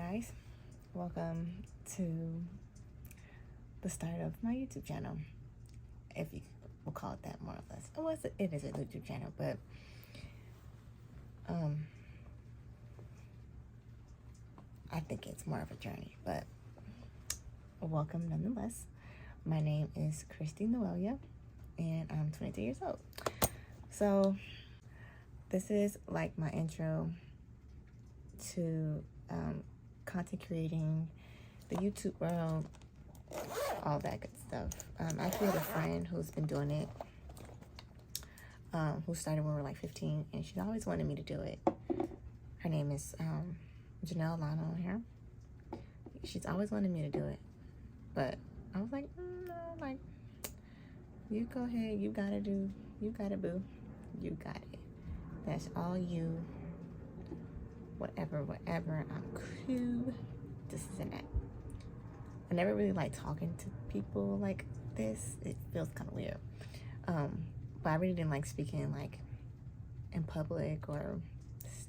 guys, welcome to the start of my YouTube channel, if you will call it that, more or less. It is a YouTube channel, but I think it's more of a journey, but welcome nonetheless. My name is Christy Noelia, and I'm 23 years old. So this is like my intro to content creating, the YouTube world, all that good stuff. I actually have a friend who's been doing it, who started when we were like 15, and she always wanted me to do it. Her name is Janelle Lano here. She's always wanted me to do it, but I was like, no, like, you go ahead, you got it, boo, you got it. That's all you. Whatever, I'm cool. This is and that. I never really like talking to people like this. It feels kind of weird. But I really didn't like speaking like in public or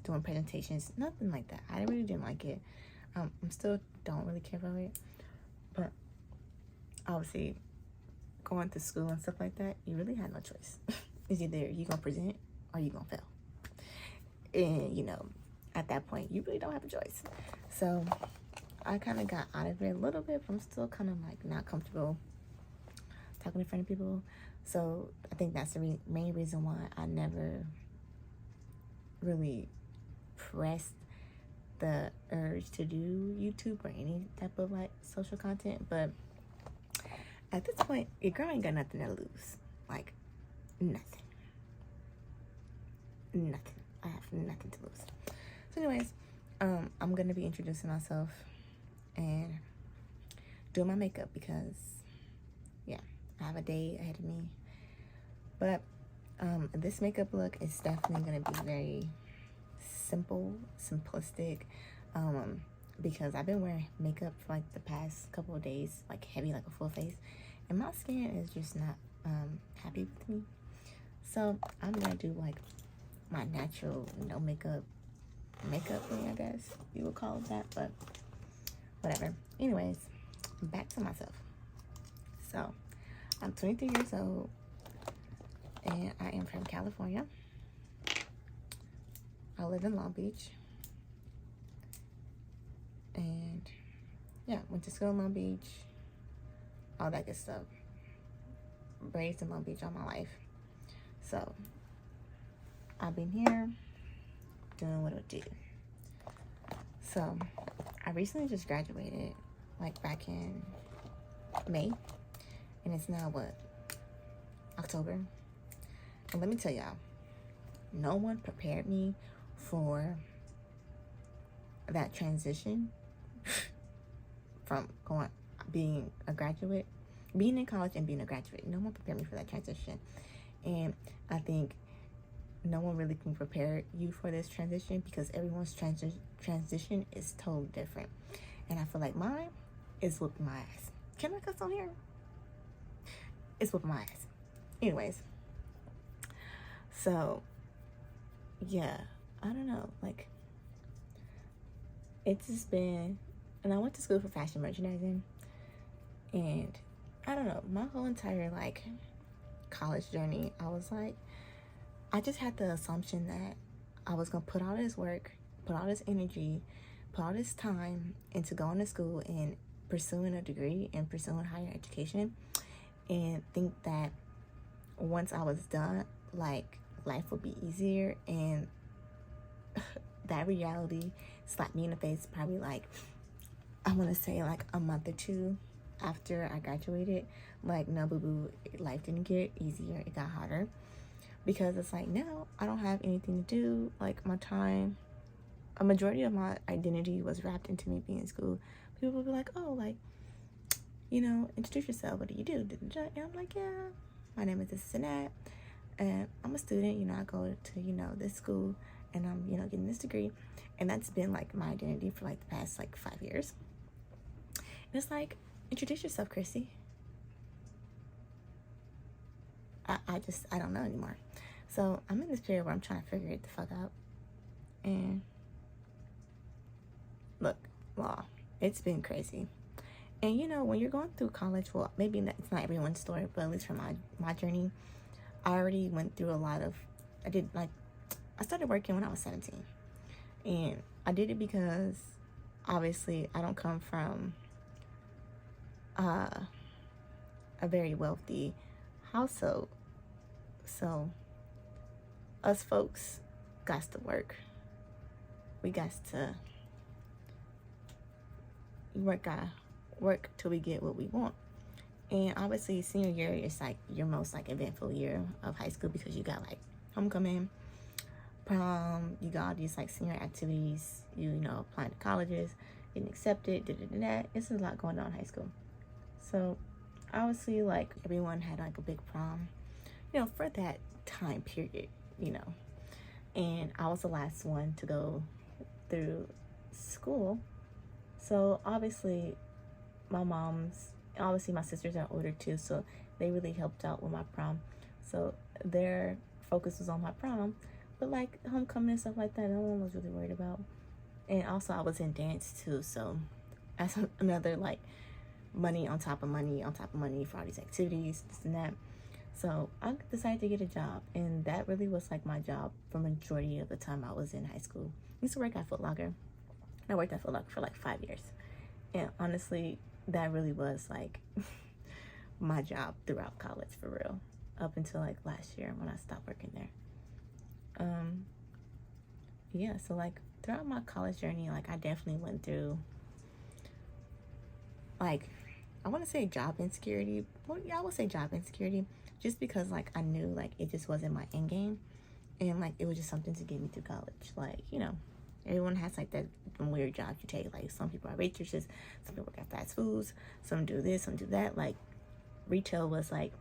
doing presentations, nothing like that. I really didn't like it. I'm still don't really care about it. But obviously, going to school and stuff like that, you really had no choice. It's either you gonna present or you gonna fail. And you know, at that point, you really don't have a choice. So I kind of got out of it a little bit, but I'm still kind of like not comfortable talking in front of people. So I think that's the main reason why I never really pressed the urge to do YouTube or any type of like social content. But at this point, your girl ain't got nothing to lose. Like, nothing. I have nothing to lose. So anyways, I'm gonna be introducing myself and doing my makeup because, yeah, I have a day ahead of me. But this makeup look is definitely gonna be very simplistic, because I've been wearing makeup for like the past couple of days, like heavy, like a full face, and my skin is just not happy with me. So I'm gonna do like my natural no makeup thing, I guess you would call it that, but whatever. Anyways, back to myself. So I'm 23 years old and I am from California. I live in Long Beach, and yeah, went to school in Long Beach, all that good stuff. Raised in Long Beach all my life. So I've been here doing what I do. So I recently just graduated, like back in May, and it's now what, October. And let me tell y'all, no one prepared me for that transition from being in college and being a graduate. No one prepared me for that transition, and I think no one really can prepare you for this transition because everyone's transition is totally different. And I feel like mine is whooping my ass. Can I cuss on here? It's whooping my ass. Anyways, so yeah, I don't know, like, it's just been, and I went to school for fashion merchandising, and I don't know, my whole entire like college journey, I was like, I just had the assumption that I was gonna put all this work, put all this energy, put all this time into going to school and pursuing a degree and pursuing higher education, and think that once I was done, like, life would be easier. And that reality slapped me in the face probably like, I want to say like a month or two after I graduated. Like, no, boo-boo, life didn't get easier, it got harder. Because it's like, now I don't have anything to do. Like, my time, a majority of my identity was wrapped into me being in school. People would be like, oh, like, you know, introduce yourself, what do you do? And I'm like, yeah, my name is this and that, and I'm a student, you know, I go to, you know, this school, and I'm, you know, getting this degree. And that's been like my identity for like the past like 5 years. And it's like, introduce yourself, Chrissy. I don't know anymore. So I'm in this period where I'm trying to figure it the fuck out. And look, Well, it's been crazy. And you know, when you're going through college, well, maybe it's not everyone's story, but at least for my journey, I already went through a lot of. I started working when I was 17, and I did it because obviously I don't come from a very wealthy household, so us folks got to work. We got to work till we get what we want. And obviously senior year is like your most like eventful year of high school because you got like homecoming, prom, you got all these like senior activities, you know, applying to colleges, getting accepted, that. It's a lot going on in high school. So obviously like everyone had like a big prom, you know, for that time period, you know. And I was the last one to go through school. So obviously my sisters are older too, so they really helped out with my prom. So their focus was on my prom, but like homecoming and stuff like that, no one was really worried about. And also I was in dance too, so that's another like money on top of money on top of money for all these activities, this and that. So I decided to get a job, and that really was like my job for majority of the time I was in high school. I used to work at Foot Locker. I worked at Foot Locker for like 5 years, and honestly, that really was like my job throughout college for real, up until like last year when I stopped working there. Yeah, so like throughout my college journey, like I definitely went through like, I want to say job insecurity. Well, yeah, I would say job insecurity, just because like I knew like it just wasn't my end game, and like it was just something to get me through college. Like, you know, everyone has like that weird job you take. Like some people are waitresses, some people work at fast foods, some do this, some do that. Like retail was like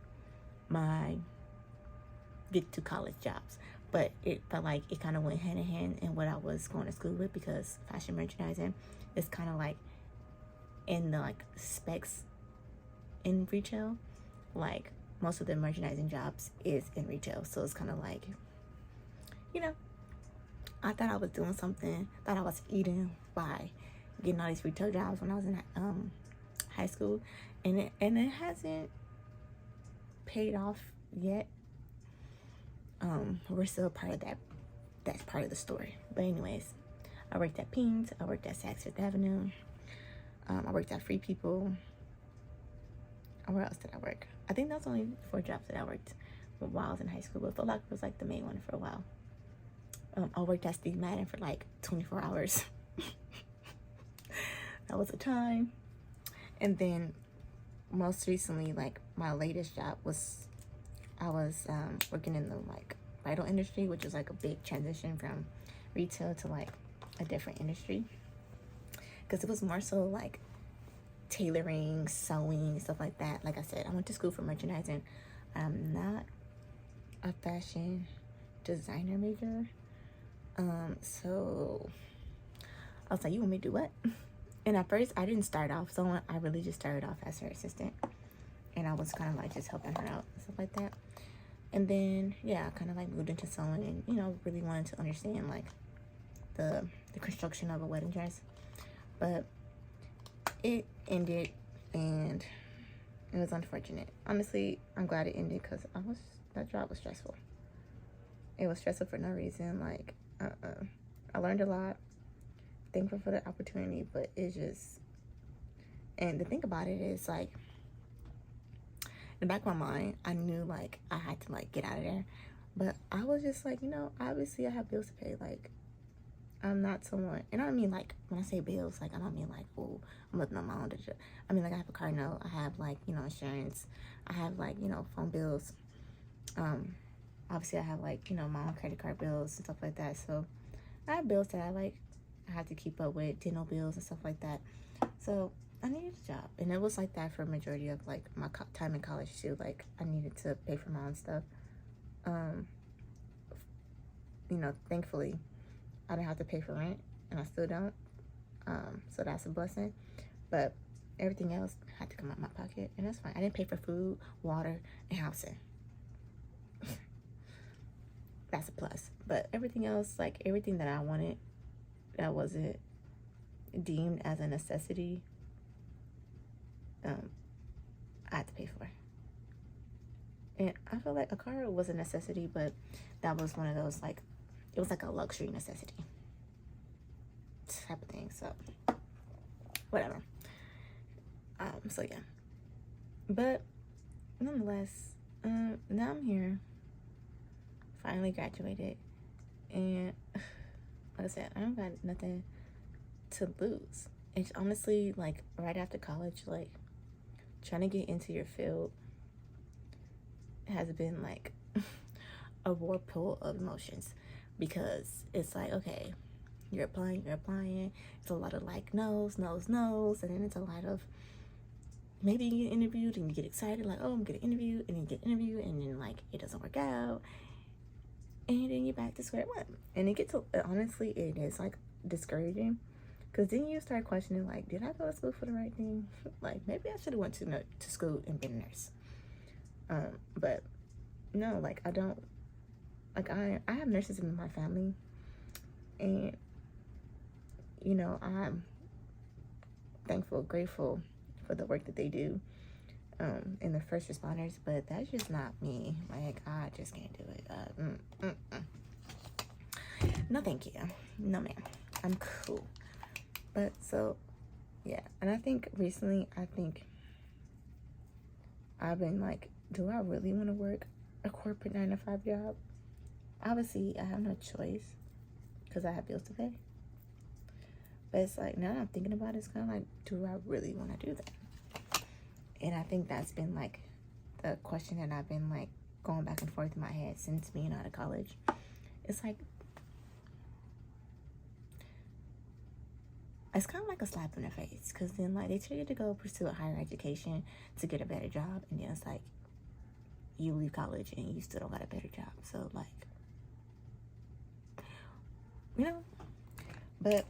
my get to college jobs, but it felt like it kind of went hand in hand in what I was going to school with, because fashion merchandising is kind of like in the like specs in retail. Like most of the merchandising jobs is in retail, so it's kind of like, you know, I thought I was doing something, thought I was eating by getting all these retail jobs when I was in high school, and it hasn't paid off yet. We're still part of that. That's part of the story. But anyways, I worked at Pines, I worked at Saks Fifth Avenue, I worked at Free People. Where else did I work? I think that's only 4 jobs that I worked while I was in high school, but Foot Locker was like the main one for a while. I worked at Steve Madden for like 24 hours. That was a time. And then most recently, like my latest job was, I was working in the like bridal industry, which is like a big transition from retail to like a different industry, because it was more so like tailoring, sewing, stuff like that. Like I said, I went to school for merchandising. I'm not a fashion designer major. So I was like, you want me to do what? And at first I didn't start off, so I really just started off as her assistant, and I was kind of like just helping her out and stuff like that. And then yeah, I kind of like moved into sewing, and you know, really wanted to understand like the construction of a wedding dress. But it ended, and it was unfortunate. Honestly, I'm glad it ended, because that job was stressful. It was stressful for no reason. Like I learned a lot, thankful for the opportunity, but it's just, and the thing about it is like, in the back of my mind, I knew like I had to like get out of there, but I was just like, you know, obviously I have bills to pay. Like, I'm not someone, and I don't mean like, when I say bills, like I don't mean like, oh, I'm living on my own. I mean like I have a car note, I have like, you know, insurance, I have like, you know, phone bills. Obviously I have like, you know, my own credit card bills and stuff like that. So I have bills that I have to keep up with, dental bills and stuff like that. So I needed a job, and it was like that for a majority of like my time in college too. Like I needed to pay for my own stuff. You know, thankfully I didn't have to pay for rent, and I still don't. So that's a blessing. But everything else had to come out of my pocket, and that's fine. I didn't pay for food, water, and housing. That's a plus. But everything else, like everything that I wanted, that wasn't deemed as a necessity, I had to pay for. And I feel like a car was a necessity, but that was one of those, like, it was like a luxury necessity type of thing. So whatever. So yeah, but nonetheless, now I'm here, finally graduated, and like I said, I don't got nothing to lose. It's honestly, like, right after college, like, trying to get into your field has been like a whirlpool of emotions, because it's like, okay, you're applying, it's a lot of like no's, and then it's a lot of maybe you get interviewed and you get excited, like, oh, I'm gonna interview, and then you get interviewed, and then like it doesn't work out, and then you're back to square one. And it gets, honestly, it is like discouraging, because then you start questioning, like, did I go to school for the right thing? Like, maybe I should have went to school and been a nurse. But no, like, I don't, like, I have nurses in my family, and you know, I'm thankful, grateful for the work that they do, and the first responders, but that's just not me. Like, I just can't do it. No, thank you. No, ma'am. I'm cool. But so, yeah. And I think recently, I've been like, do I really want to work a corporate 9-to-5 job? Obviously, I have no choice because I have bills to pay. But it's like, now I'm thinking about it, it's kind of like, do I really want to do that? And I think that's been like the question that I've been like going back and forth in my head since being out of college. It's like, it's kind of like a slap in the face, because then like they tell you to go pursue a higher education to get a better job, and then it's like you leave college and you still don't got a better job. So like, you know, but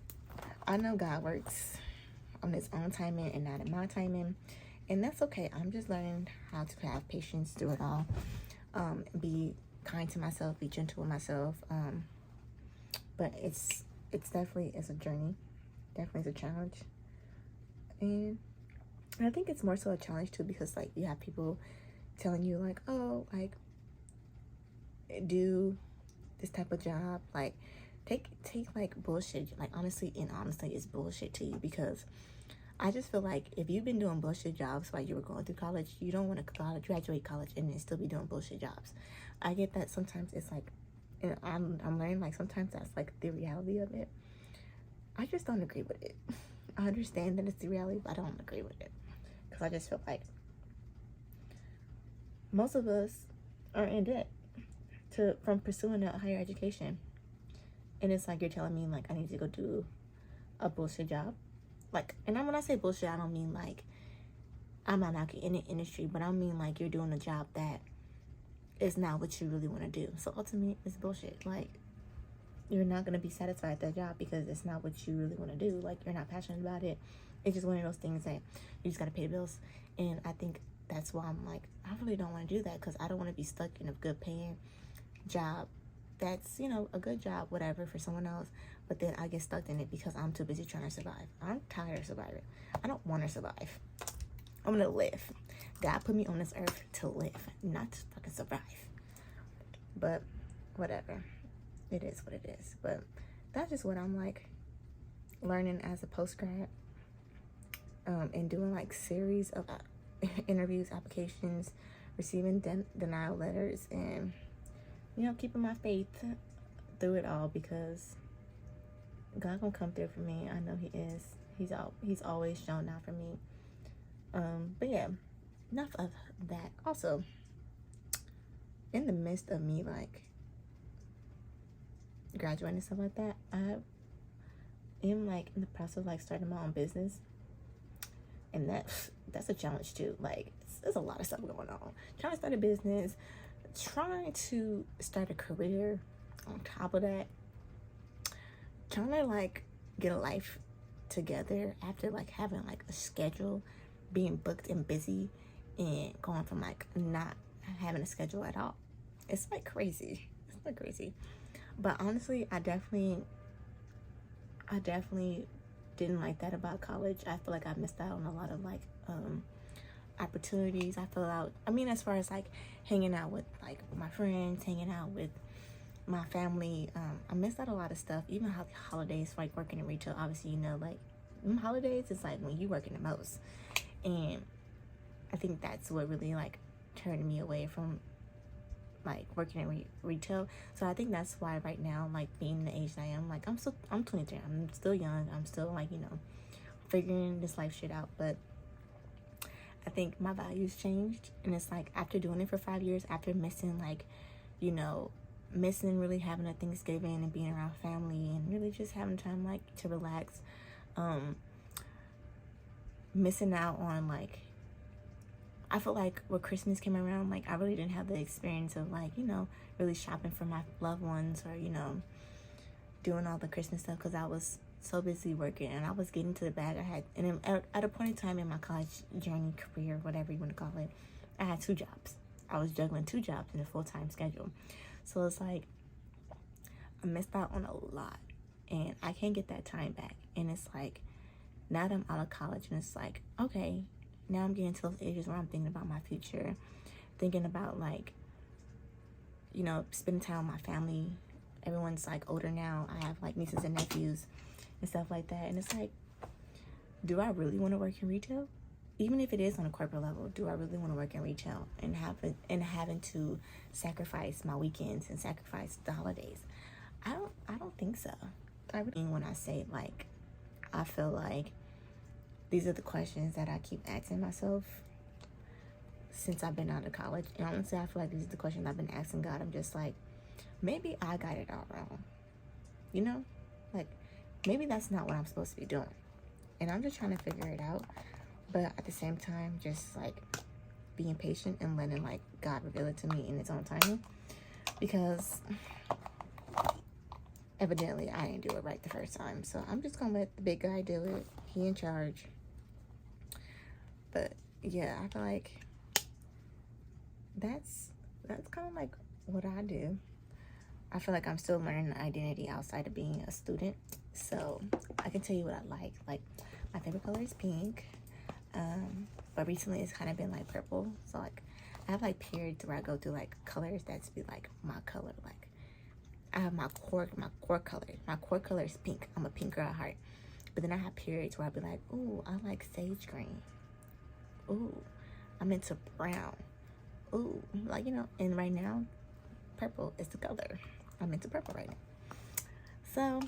I know God works on his own timing and not in my timing, and that's okay. I'm just learning how to have patience through it all, be kind to myself, be gentle with myself, but it's definitely, it's a journey, definitely is a challenge. And I think it's more so a challenge too, because like you have people telling you like, oh, like, do this type of job, like take like bullshit, like honestly it's bullshit to you, because I just feel like if you've been doing bullshit jobs while you were going through college, you don't want to graduate college and then still be doing bullshit jobs. I get that sometimes it's like, and I'm learning like sometimes that's like the reality of it. I just don't agree with it. I understand that it's the reality, but I don't agree with it, because I just feel like most of us are in debt from pursuing a higher education. And it's like, you're telling me like I need to go do a bullshit job. Like, and when I say bullshit, I don't mean like I'm not in the industry, but I mean like you're doing a job that is not what you really want to do. So ultimately, it's bullshit. Like, you're not going to be satisfied at that job because it's not what you really want to do. Like, you're not passionate about it. It's just one of those things that you just got to pay the bills. And I think that's why I'm like, I really don't want to do that, because I don't want to be stuck in a good paying job that's, you know, a good job, whatever, for someone else, but then I get stuck in it because I'm too busy trying to survive. I'm tired of surviving. I don't want to survive. I'm gonna live. God put me on this earth to live, not to fucking survive. But whatever, it is what it is. But that's just what I'm like learning as a post-grad, and doing like series of interviews, applications, receiving denial letters, and you know, keeping my faith through it all, because God gonna come through for me. I know he is. He's always shown out for me. But yeah, enough of that. Also, in the midst of me like graduating and stuff like that, I am like in the process of like starting my own business, and that's a challenge too. Like, there's a lot of stuff going on. Trying to start a business, trying to start a career on top of that, trying to like get a life together after like having like a schedule, being booked and busy, and going from like not having a schedule at all. It's like crazy. It's like crazy. But honestly, I definitely didn't like that about college. I feel like I missed out on a lot of like opportunities. I feel out, I mean, as far as like hanging out with like my friends, hanging out with my family, I missed out a lot of stuff. Even holidays, like working in retail, obviously, you know, like holidays is like when you working the most. And I think that's what really like turned me away from like working in retail. So I think that's why right now, like being the age that I am, like I'm 23, I'm still young, I'm still like, you know, figuring this life shit out. But I think my values changed, and it's like after doing it for 5 years, after missing like, you know, missing really having a Thanksgiving and being around family and really just having time like to relax, missing out on like, I feel like when Christmas came around, like I really didn't have the experience of like, you know, really shopping for my loved ones, or, you know, doing all the Christmas stuff, because I was so busy working and I was getting to the bag. I had, and at a point in time in my college journey, career, whatever you want to call it, I had 2 jobs. I was juggling 2 jobs in a full-time schedule. So it's like I missed out on a lot, and I can't get that time back. And it's like now that I'm out of college, and it's like, okay, now I'm getting to those ages where I'm thinking about my future, thinking about like, you know, spending time with my family. Everyone's like older now. I have like nieces and nephews and stuff like that. And it's like, do I really want to work in retail? Even if it is on a corporate level, do I really want to work in retail and having to sacrifice my weekends and sacrifice the holidays? I don't think so. I really, when I say like, I feel like these are the questions that I keep asking myself since I've been out of college. And honestly, I feel like these are the questions I've been asking God. I'm just like, maybe I got it all wrong. You know? Like, maybe that's not what I'm supposed to be doing. And I'm just trying to figure it out. But at the same time, just like being patient and letting like God reveal it to me in his own timing. Because evidently I didn't do it right the first time. So I'm just gonna let the big guy do it. He in charge. But yeah, I feel like that's kind of like what I do. I feel like I'm still learning identity outside of being a student. So I can tell you what I like. Like, my favorite color is pink. But recently it's kind of been like purple. So like I have like periods where I go through like colors that's be like my color. Like I have my core color. My core color is pink. I'm a pink girl at heart. But then I have periods where I'll be like, ooh, I like sage green. Ooh, I'm into brown. Ooh, like, you know, and right now purple is the color. I'm into purple right now. So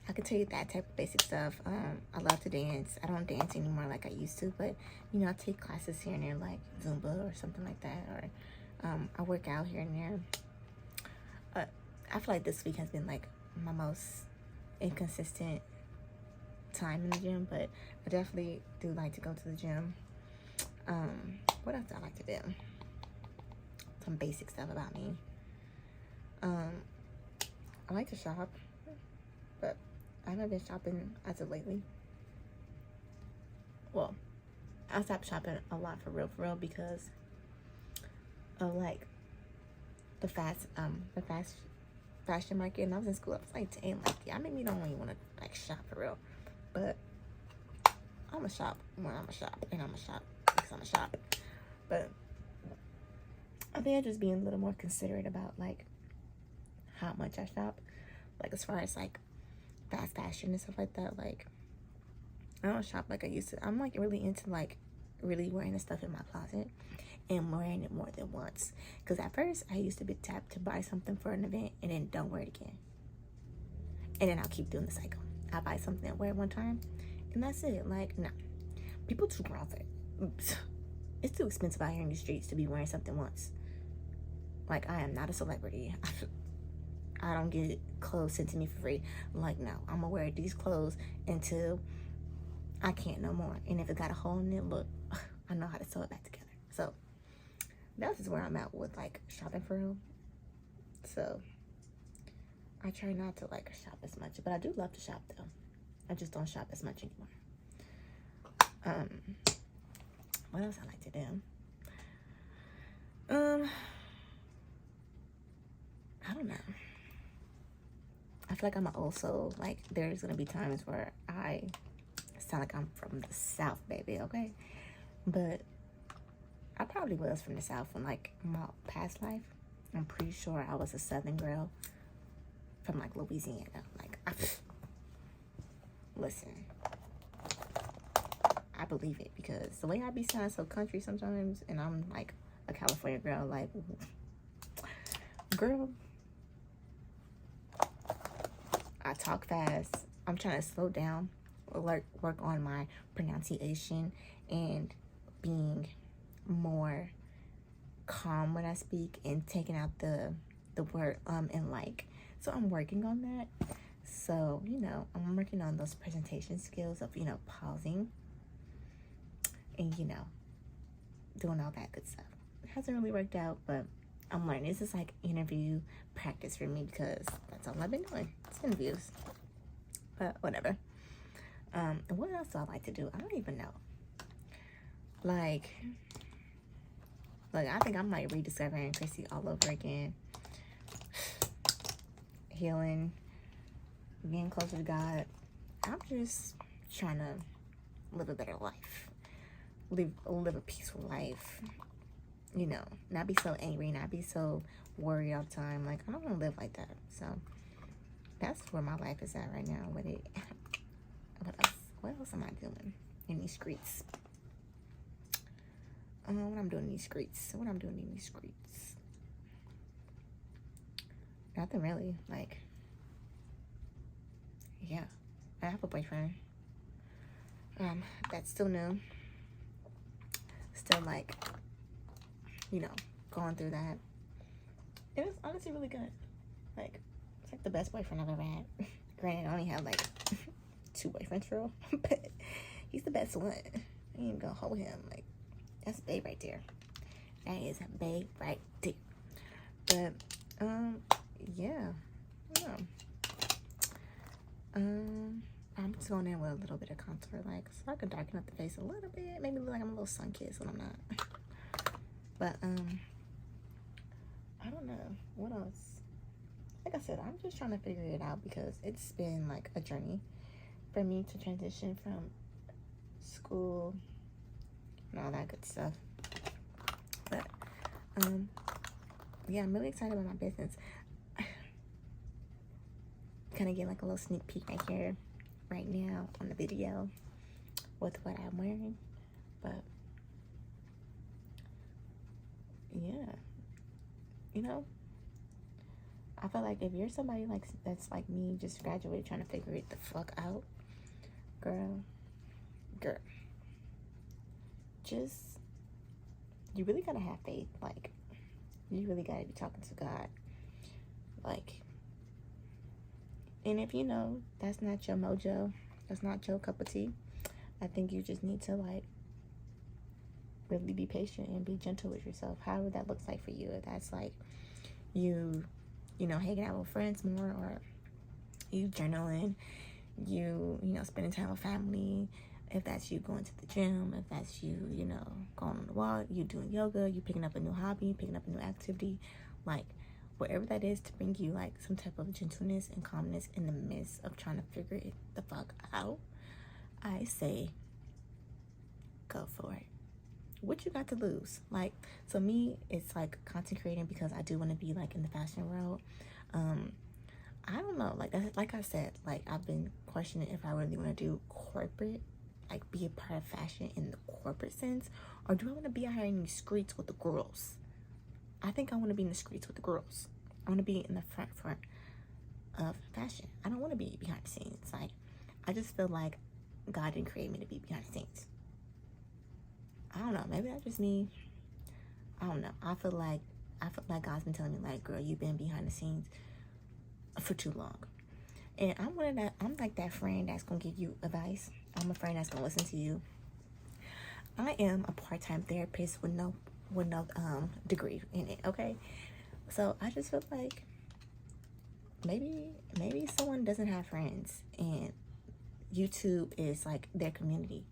I can tell you that type of basic stuff. I love to dance. I don't dance anymore like I used to, but you know, I take classes here and there, like Zumba or something like that, or I work out here and there. I feel like this week has been like my most inconsistent time in the gym, but I definitely do like to go to the gym. What else do I like to do? Some basic stuff about me. I like to shop, but I haven't been shopping as of lately. Well, I stopped shopping a lot for real because of like the fashion market. And I was in school, I was like, dang, like, yeah, I made me don't even want to like shop for real. But I'm gonna shop when I'm gonna shop, and I'm gonna shop because I'm gonna shop. But I think I'm just being a little more considerate about like how much I shop, like as far as like fast fashion and stuff like that. Like I don't shop like I used to. I'm like really into like really wearing the stuff in my closet and wearing it more than once. Because at first I used to be tapped to buy something for an event and then don't wear it again, and then I'll keep doing the cycle. I buy something and wear it one time and that's it. Like, no, people too grown for it. It's too expensive out here in the streets to be wearing something once. Like, I am not a celebrity. I don't get clothes sent to me for free. Like, no, I'm gonna wear these clothes until I can't no more. And if it got a hole in it, look, I know how to sew it back together. So that's just where I'm at with like shopping for real. So I try not to like shop as much, but I do love to shop though. I just don't shop as much anymore. What else I like to do? I don't know. I I feel like I'm an old soul. Like, there's gonna be times where I sound like I'm from the South, baby, okay? But I probably was from the South in, like, my past life. I'm pretty sure I was a Southern girl from, like, Louisiana. Like, listen, I believe it, because the way I be sounding so country sometimes, and I'm, like, a California girl, like, girl, I talk fast. I'm trying to slow down, work on my pronunciation, and being more calm when I speak, and taking out the word and like. So I'm working on that. So, you know, I'm working on those presentation skills of, you know, pausing and, you know, doing all that good stuff. It hasn't really worked out, but I'm learning. This is like interview practice for me, because that's all I've been doing. It's interviews. But whatever. What else do I like to do? I don't even know. Like, I think I'm like rediscovering Chrissy all over again. Healing, getting closer to God. I'm just trying to live a better life. Live a peaceful life. You know, not be so angry, not be so worried all the time. Like, I don't want to live like that. So that's where my life is at right now with it. What else am I doing in these streets? What I'm doing in these streets. Nothing really. Like, yeah, I have a boyfriend. That's still new. Still, like, you know, going through that. It was honestly really good. Like, it's like the best boyfriend I've ever had. Granted, I only have like 2 boyfriends for real, but he's the best one. I ain't gonna hold him. Like, that's babe right there. That is babe right there. But yeah, I'm just going in with a little bit of contour, like, so I can darken up the face a little bit. Maybe look like I'm a little sun-kissed when I'm not. But I don't know what else. Like I said, I'm just trying to figure it out, because it's been like a journey for me to transition from school and all that good stuff. But yeah, I'm really excited about my business. Kind of get like a little sneak peek right here, right now on the video with what I'm wearing. But yeah, you know, I feel like if you're somebody like that's like me, just graduated trying to figure it the fuck out, girl, just, you really gotta have faith. Like, you really gotta be talking to God. Like, and if you know that's not your mojo, that's not your cup of tea, I think you just need to, like, really be patient and be gentle with yourself. However that looks like for you. If that's like you know, hanging out with friends more, or you journaling, you know, spending time with family, if that's you going to the gym, if that's you, you know, going on the walk, you doing yoga, you picking up a new hobby, picking up a new activity, like, whatever that is to bring you, like, some type of gentleness and calmness in the midst of trying to figure it the fuck out, I say go for it. What you got to lose? Like, so me, it's like content creating, because I do want to be like in the fashion world. I don't know, like I said, like, I've been questioning if I really want to do corporate, like be a part of fashion in the corporate sense, or do I want to be out here in the streets with the girls? I think I want to be in the streets with the girls. I want to be in the front of fashion. I don't want to be behind the scenes. Like, I just feel like God didn't create me to be behind the scenes. I don't know. Maybe that's just me. I don't know. I feel like God's been telling me, like, girl, you've been behind the scenes for too long. And I'm like that friend that's gonna give you advice. I'm a friend that's gonna listen to you. I am a part-time therapist with no degree in it. Okay, so I just feel like maybe someone doesn't have friends and YouTube is like their community.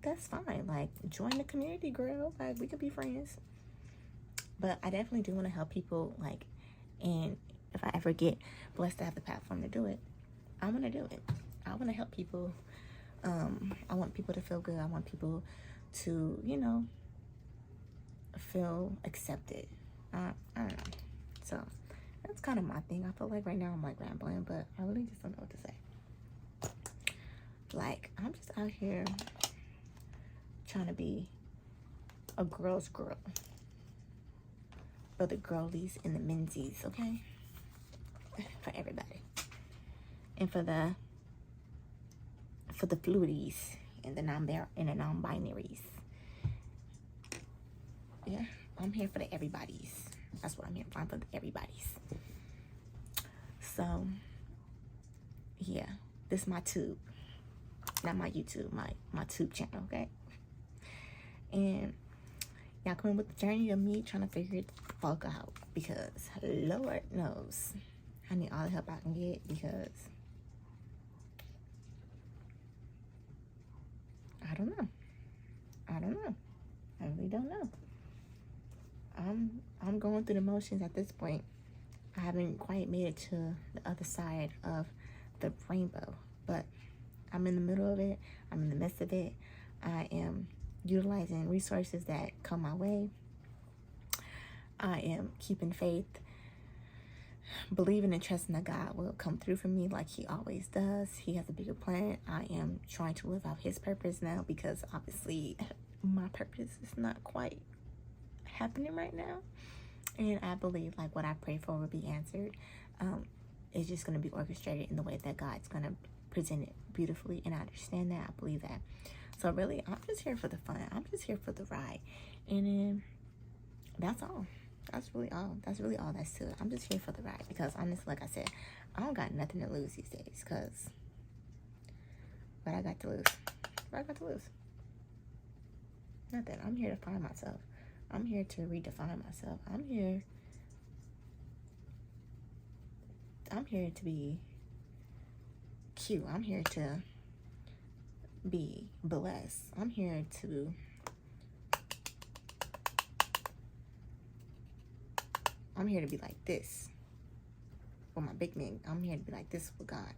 That's fine. Like, join the community, girl. Like, we could be friends. But I definitely do want to help people, like, and if I ever get blessed to have the platform to do it, I want to do it. I want to help people. I want people to feel good. I want people to, you know, feel accepted. I don't know. So that's kind of my thing. I feel like right now I'm like rambling, but I really just don't know what to say. Like, I'm just out here trying to be a girl's girl for the girlies and the mensies, okay? For everybody. And for the fluidies and the non-binaries. Yeah, I'm here for the everybody's. That's what I'm here for. I'm for the everybody's. So, yeah, this is my tube. Not my YouTube, my tube channel, okay? And y'all coming with the journey of me trying to figure it the fuck out. Because Lord knows I need all the help I can get, because I don't know. I really don't know. I'm going through the motions at this point. I haven't quite made it to the other side of the rainbow, but I'm in the middle of it. I'm in the midst of it. I am utilizing resources that come my way. I am keeping faith, believing and trusting that God will come through for me like he always does. He has a bigger plan. I am trying to live out his purpose now, because obviously my purpose is not quite happening right now. And I believe like what I pray for will be answered. It's just going to be orchestrated in the way that God's going to present it beautifully, and I understand that. I believe that. So really, I'm just here for the fun. I'm just here for the ride. And that's all. That's really all. That's really all that's to it. I'm just here for the ride, because honestly, like I said, I don't got nothing to lose these days. Because what I got to lose? What I got to lose? Nothing. I'm here to find myself. I'm here to redefine myself. I'm here to be cute. I'm here to be blessed. I'm here to be like this with my big man. I'm here to be like this with God.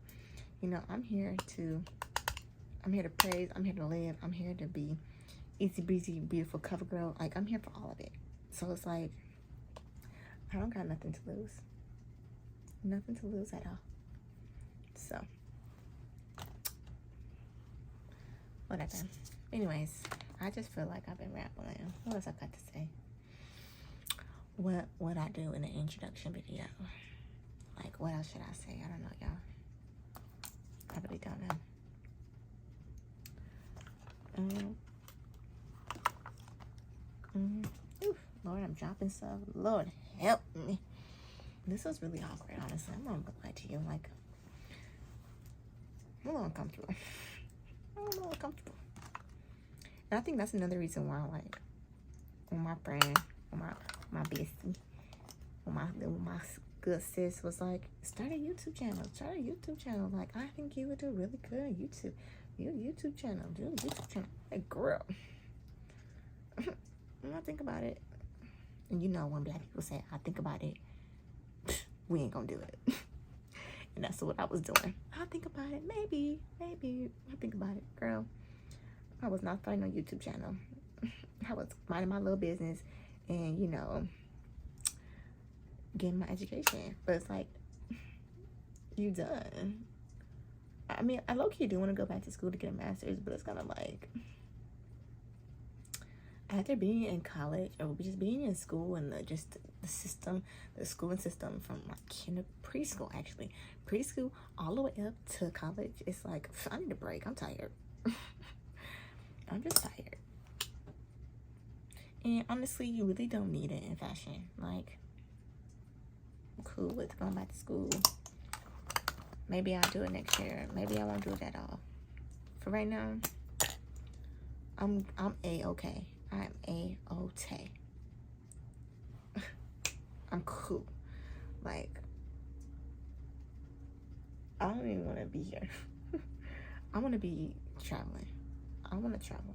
You know, I'm here to praise. I'm here to live. I'm here to be easy breezy, beautiful cover girl. Like, I'm here for all of it. So it's like, I don't got nothing to lose. Nothing to lose at all. So, whatever. Anyways, I just feel like I've been rambling. What else I got to say? What I do in the introduction video? Like, what else should I say? I don't know, y'all. I really don't know. Oof, Lord, I'm dropping stuff. Lord, help me. This was really awkward, honestly. I'm not gonna lie to you. Like, I'm a little uncomfortable. And I think that's another reason why, like, when my friend, my bestie, my good sis was like, start a YouTube channel. Like, I think you would do really good on YouTube. Do a YouTube channel. Like, girl. When I think about it, and you know, when black people say, I think about it, we ain't gonna do it. And that's what I was doing. I'll think about it. Maybe. I think about it. Girl, I was not starting a YouTube channel. I was minding my little business and, you know, getting my education. But it's like, you done. I mean, I low-key do want to go back to school to get a master's, but it's kind of like, after being in college, or just being in school and the schooling system from like preschool all the way up to college, it's like, I need a break. I'm tired. I'm just tired. And honestly, you really don't need it in fashion. Like, I'm cool with going back to school. Maybe I'll do it next year. Maybe I won't do it at all. For right now, I'm A-okay. I'm A-okay. I'm cool. Like, I don't even want to be here. I want to be traveling. I want to travel.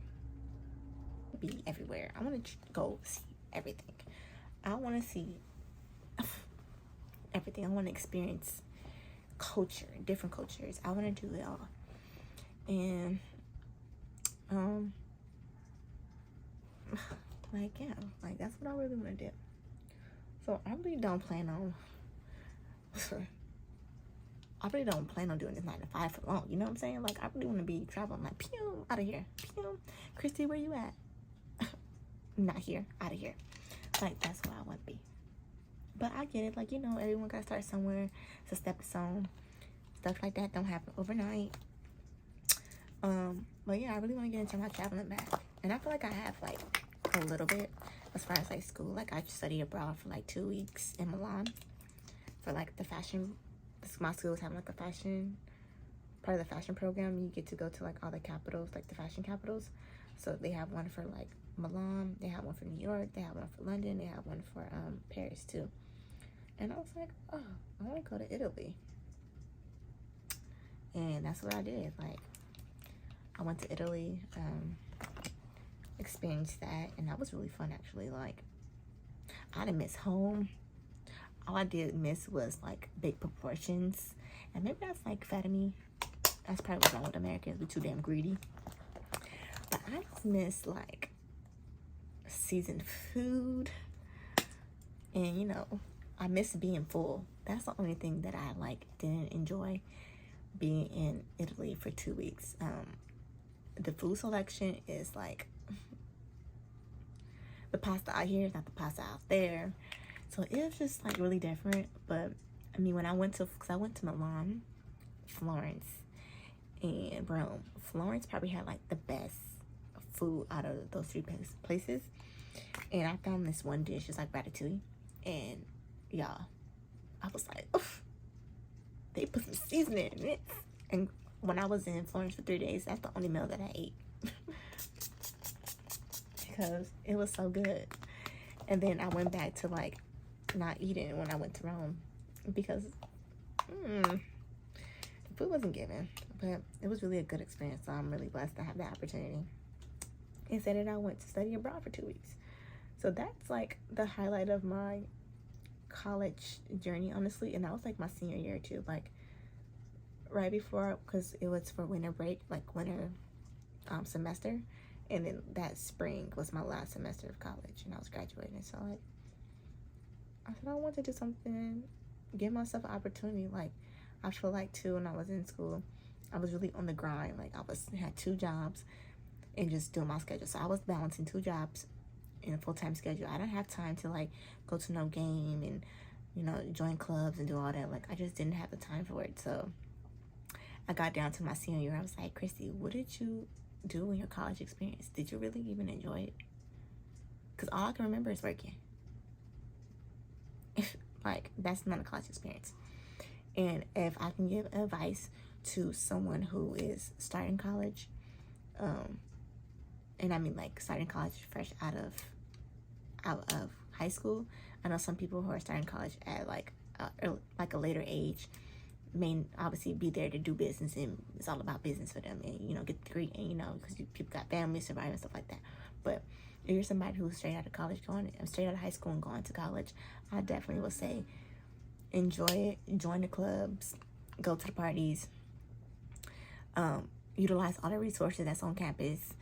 Be everywhere. I want to go see everything. I want to see everything. everything. I want to experience culture, different cultures. I want to do it all. And like, yeah, like that's what I really want to do. So I really don't plan on doing this 9 to 5 for long. You know what I'm saying? Like, I really want to be traveling, like, pew, out of here. Pew, Christy, where you at? Not here, out of here. Like, that's what I want to be. But I get it. Like, you know, everyone got to start somewhere. It's a stepping stone. Stuff like that don't happen overnight. But yeah, I really want to get into my traveling bag. And I feel like I have, like, a little bit as far as, like, school. Like, I studied abroad for, like, 2 weeks in Milan for, like, the fashion. My school was having, like, a fashion, part of the fashion program. You get to go to, like, all the capitals, like, the fashion capitals. So they have one for, like, Milan. They have one for New York. They have one for London. They have one for Paris, too. And I was like, oh, I want to go to Italy. And that's what I did. Like, I went to Italy, experienced that, and that was really fun, actually. Like, I didn't miss home. All I did miss was, like, big proportions. And maybe that's, like, fat of me. That's probably what's wrong with Americans. We're too damn greedy. But I just miss, like, seasoned food. And, you know, I miss being full. That's the only thing that I, like, didn't enjoy being in Italy for 2 weeks. The food selection is, like, the pasta out here is not the pasta out there. So it was just, like, really different. But, I mean, when I went to, because I went to Milan, Florence, and Rome. Florence probably had, like, the best food out of those 3 places. And I found this one dish, it's like ratatouille. And, y'all, I was like, oof, they put some seasoning in it. And when I was in Florence for 3 days, that's the only meal that I ate. Because it was so good. And then I went back to, like, not eating when I went to Rome. Because the food wasn't given. But it was really a good experience. So I'm really blessed to have that opportunity. Instead of that, I went to study abroad for 2 weeks. So that's, like, the highlight of my college journey, honestly. And that was, like, my senior year, too. Like, right before, because it was for winter break, like, winter semester. And then that spring was my last semester of college. And I was graduating. So, like, I said, I want to do something, give myself an opportunity. Like, I feel like, too, when I was in school, I was really on the grind. Like, had 2 jobs and just doing my schedule. So I was balancing 2 jobs in a full-time schedule. I didn't have time to, like, go to no game and, you know, join clubs and do all that. Like, I just didn't have the time for it. So I got down to my senior year. I was like, Christy, what did you do in your college experience? Did you really even enjoy it? Because all I can remember is working. Like, that's not a college experience. And if I can give advice to someone who is starting college, and I mean, like, starting college fresh out of high school. I know some people who are starting college at, like, a later age may obviously be there to do business, and it's all about business for them, and, you know, get the degree, and, you know, because people got families, surviving, stuff like that. But if you're somebody who's straight out of college, straight out of high school and going to college, I definitely would say enjoy it, join the clubs, go to the parties, utilize all the resources that's on campus,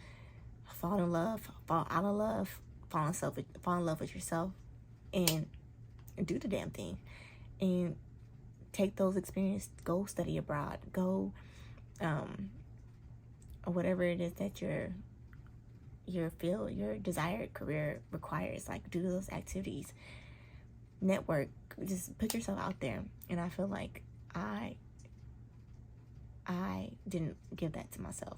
fall in love, fall out of love, fall in love with yourself, and do the damn thing. And take those experiences, go study abroad, go whatever it is that your field, your desired career requires. Like, do those activities, network, just put yourself out there. And I feel like I didn't give that to myself.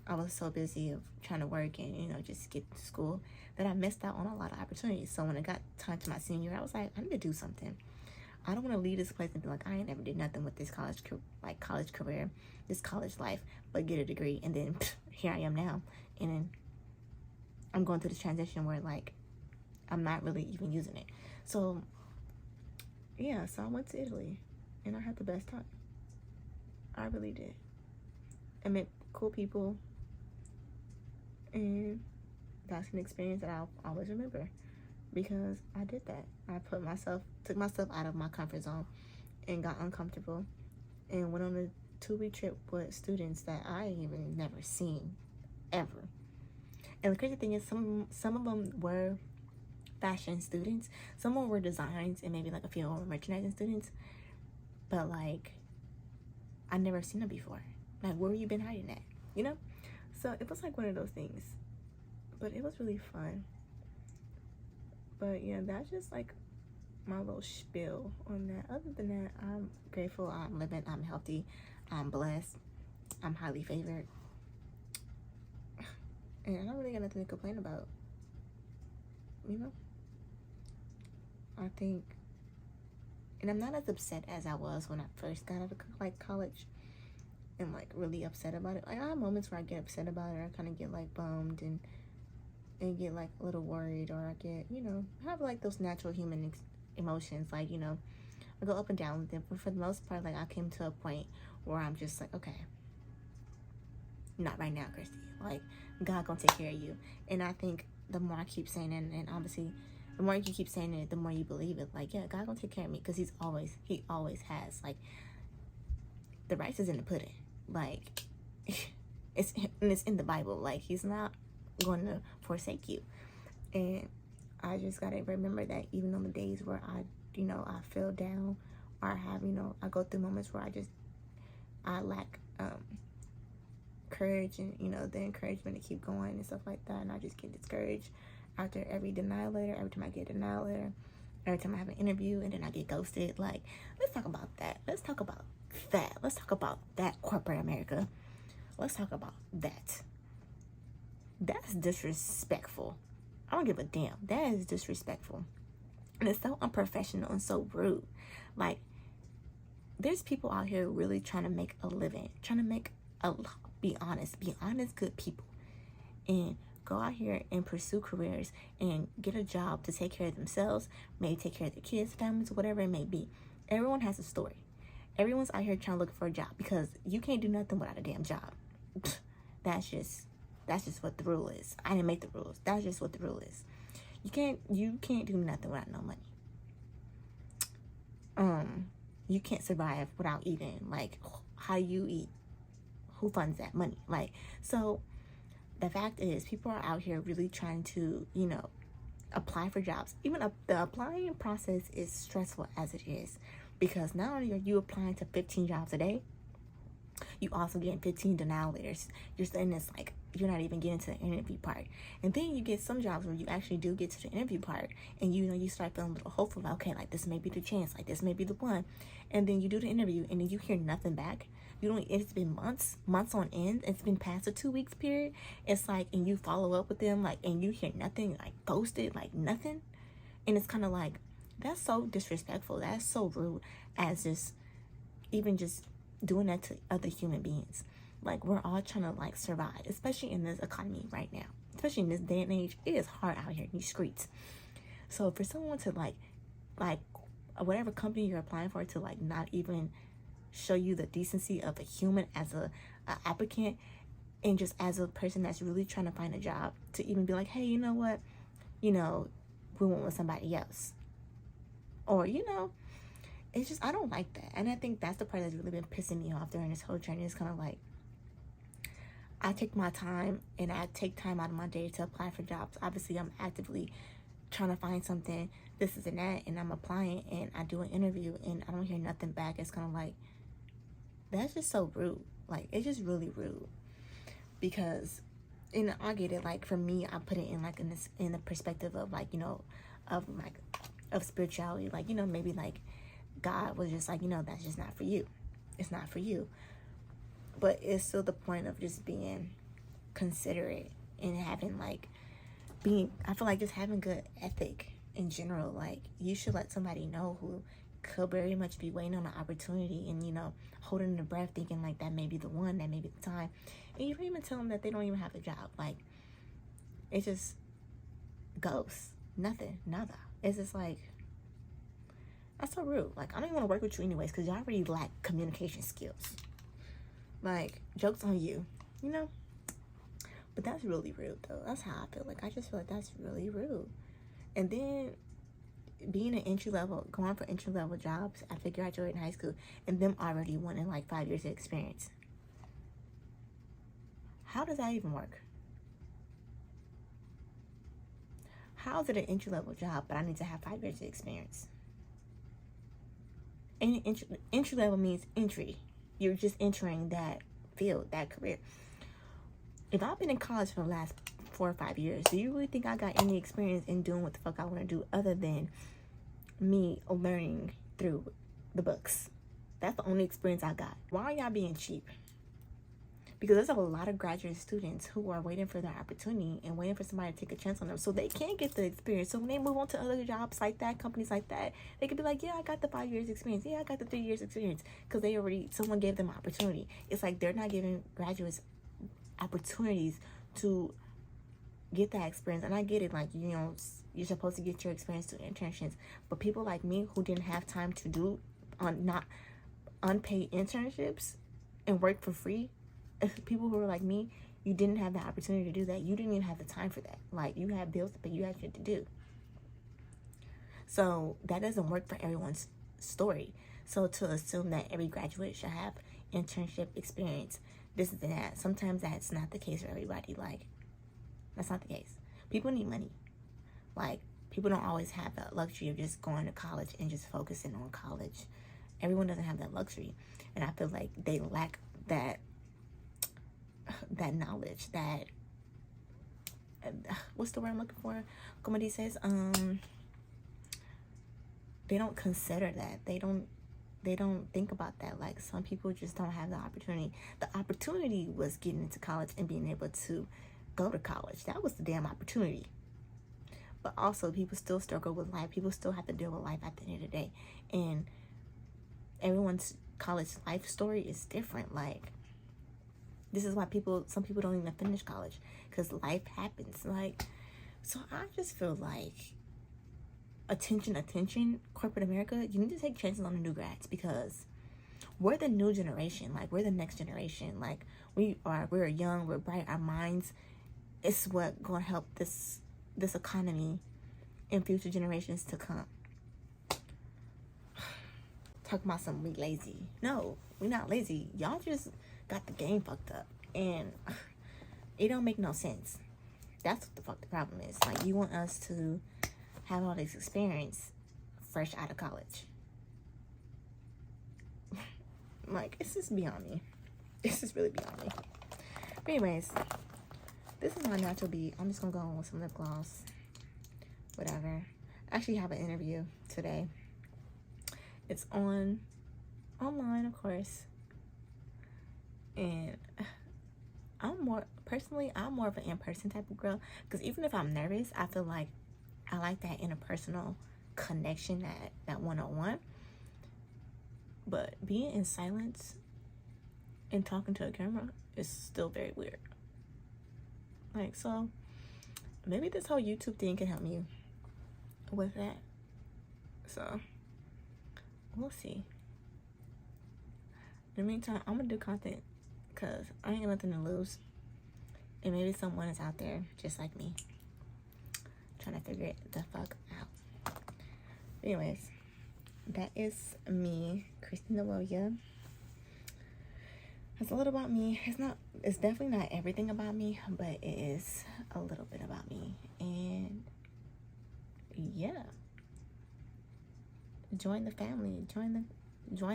I was so busy of trying to work and, you know, just get to school that I missed out on a lot of opportunities. So when it got time to my senior year, I was like, I need to do something. I don't want to leave this place and be like, I ain't never did nothing with this college career, this college life, but get a degree. And then here I am now. And then I'm going through this transition where, like, I'm not really even using it. So, yeah, so I went to Italy and I had the best time. I really did. I met cool people. And that's an experience that I'll always remember. because I did that. I took myself out of my comfort zone and got uncomfortable and went on a 2-week trip with students that I even never seen ever. And the crazy thing is, some of them were fashion students, some of them were designs, and maybe like a few were merchandising students. But like, I never seen them before. Like, where you been hiding at? You know? So it was like one of those things. But it was really fun. But yeah, that's just like my little spiel on that. Other than that, I'm grateful, I'm living, I'm healthy, I'm blessed, I'm highly favored. And I don't really got nothing to complain about. You know? I think, and I'm not as upset as I was when I first got out of like college and like really upset about it. Like, I have moments where I get upset about it, or I kind of get like bummed and get like a little worried, or I get, you know, I have like those natural human emotions, like, you know, I go up and down with them. But for the most part, like, I came to a point where I'm just like, okay, not right now, Christy. Like, God gonna take care of you. And I think the more I keep saying it, and obviously the more you keep saying it, the more you believe it. Like, yeah, God gonna take care of me, because he always has. Like, the rice is in the pudding. Like, it's in the Bible. Like, he's not going to forsake you. And I just gotta remember that even on the days where I feel down, or I have, I go through moments where I lack courage and, the encouragement to keep going and stuff like that, and I just get discouraged after every denial letter, every time I get a denial letter, every time I have an interview and then I get ghosted. Like, let's talk about that. Let's talk about that, corporate America. Let's talk about that. That's disrespectful. I don't give a damn. That is disrespectful. And it's so unprofessional and so rude. Like, there's people out here really trying to make a living, be honest, good people, and go out here and pursue careers and get a job to take care of themselves, maybe take care of their kids, families, whatever it may be. Everyone has a story. Everyone's out here trying to look for a job, because you can't do nothing without a damn job. That's just what the rule is. I didn't make the rules. That's just what the rule is. You can't do nothing without no money. You can't survive without eating. Like, how do you eat? Who funds that money? Like, so the fact is, people are out here really trying to, apply for jobs. Even the applying process is stressful as it is, because not only are you applying to 15 jobs a day, you also get 15 denial letters. You're saying this, like, you're not even getting to the interview part. And then you get some jobs where you actually do get to the interview part, and you start feeling a little hopeful, like, okay, like, this may be the chance, like, this may be the one. And then you do the interview, and then you hear nothing back. It's been months on end. It's been past the 2 weeks period. It's like, and you follow up with them, like, and you hear nothing, like, ghosted, like, nothing. And it's kind of like, that's so disrespectful. That's so rude, as just doing that to other human beings. Like, we're all trying to, like, survive, especially in this economy right now. Especially in this day and age, it is hard out here in these streets. So for someone to like whatever company you're applying for, to like not even show you the decency of a human as a applicant, and just as a person that's really trying to find a job, to even be like, hey, you know what, we went with somebody else, or it's just, I don't like that. And I think that's the part that's really been pissing me off during this whole journey. It's kind of like, I take my time, and I take time out of my day to apply for jobs. Obviously, I'm actively trying to find something, this is and that, and I'm applying, and I do an interview, and I don't hear nothing back. It's kind of like, that's just so rude. Like, it's just really rude. Because, and I get it, like, for me, I put it in like in the perspective of like, of spirituality. Like, maybe like God was just like, that's just not for you. It's not for you. But it's still the point of just being considerate and having I feel like just having good ethic in general. Like, you should let somebody know who could very much be waiting on an opportunity, and holding their breath, thinking like that may be the one, that may be the time, and you don't even tell them that they don't even have a job. Like, it just goes nothing, nada. It's just like, that's so rude. Like, I don't even want to work with you anyways, because you already lack communication skills. Like, joke's on you, But that's really rude, though. That's how I feel. Like, I just feel like that's really rude. And then being an entry level, going for entry level jobs after graduating high school, and them already wanting like 5 years of experience. How does that even work? How is it an entry level job, but I need to have 5 years of experience? And entry level means entry. You're just entering that field, that career. If I've been in college for the last 4 or 5 years, do you really think I got any experience in doing what the fuck I want to do other than me learning through the books? That's the only experience I got. Why are y'all being cheap? Because there's a lot of graduate students who are waiting for their opportunity and waiting for somebody to take a chance on them so they can get the experience. So when they move on to other jobs like that, companies like that, they could be like, yeah, I got the 5 years experience. Yeah, I got the 3 years experience. Because someone gave them opportunity. It's like they're not giving graduates opportunities to get that experience. And I get it, like, you know, you're supposed to get your experience through internships. But people like me who didn't have time to do not unpaid internships and work for free, people who were like me, you didn't have the opportunity to do that. You didn't even have the time for that. Like, you had bills to pay, you had shit to do. So that doesn't work for everyone's story. So to assume that every graduate should have internship experience, this and that, sometimes that's not the case for everybody. Like, that's not the case. People need money. Like, people don't always have the luxury of just going to college and just focusing on college. Everyone doesn't have that luxury. And I feel like they lack that knowledge, that what's the word I'm looking for? Comedy says, they don't consider that. They don't think about that. Like, some people just don't have the opportunity. The opportunity was getting into college and being able to go to college. That was the damn opportunity. But also, people still struggle with life. People still have to deal with life at the end of the day. And everyone's college life story is different. Like, this is why some people don't even finish college, because life happens. Like, so I just feel like, attention, corporate America, you need to take chances on the new grads, because we're the new generation. Like, we're the next generation. Like, we're young, we're bright, our minds, it's what gonna help this economy and future generations to come. Talk about something, we lazy. No, we're not lazy. Y'all just got the game fucked up, and it don't make no sense. That's what the fuck the problem is. Like, you want us to have all this experience fresh out of college. Like, it's just beyond me. It's just really beyond me. But anyways, this is my natural beat. I'm just gonna go on with some lip gloss, whatever. I actually have an interview today. It's online, of course. And I'm more of an in-person type of girl, because even if I'm nervous, I feel like I like that interpersonal connection, that one-on-one. But being in silence and talking to a camera is still very weird. Like, so maybe this whole YouTube thing can help me with that. So we'll see. In the meantime, I'm gonna do content, because I ain't got nothing to lose. And maybe someone is out there just like me, trying to figure it the fuck out. Anyways, that is me, Christina William. That's a little about me. It's definitely not everything about me, but it is a little bit about me. And yeah, join the family, join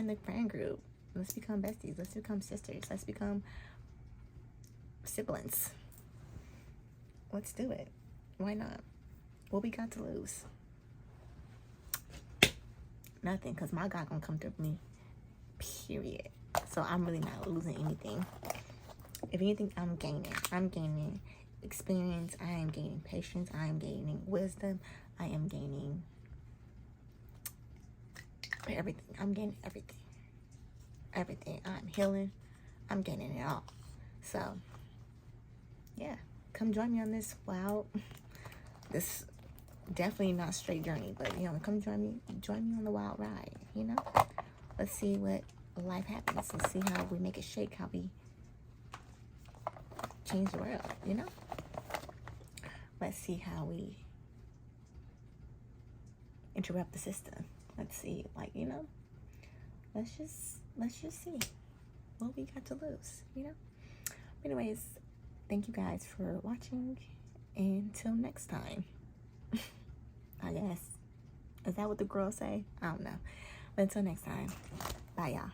the friend group. Let's become besties. Let's become sisters. Let's become siblings. Let's do it. Why not? What we got to lose? Nothing, because my God gonna come through me. Period. So I'm really not losing anything. If anything, I'm gaining. I'm gaining experience. I am gaining patience. I am gaining wisdom. I am gaining everything. I'm gaining everything. Everything. I'm healing. I'm gaining it all. So yeah, come join me on this this definitely not straight journey, but you know, come join me on the wild ride. You know, let's see what life happens. Let's see how we make it shake, how we change the world. You know, let's see how we interrupt the system. Let's see, like, you know, let's just see what we got to lose, you know. Anyways, thank you guys for watching. Until next time. I guess. Is that what the girls say? I don't know. But until next time. Bye, y'all.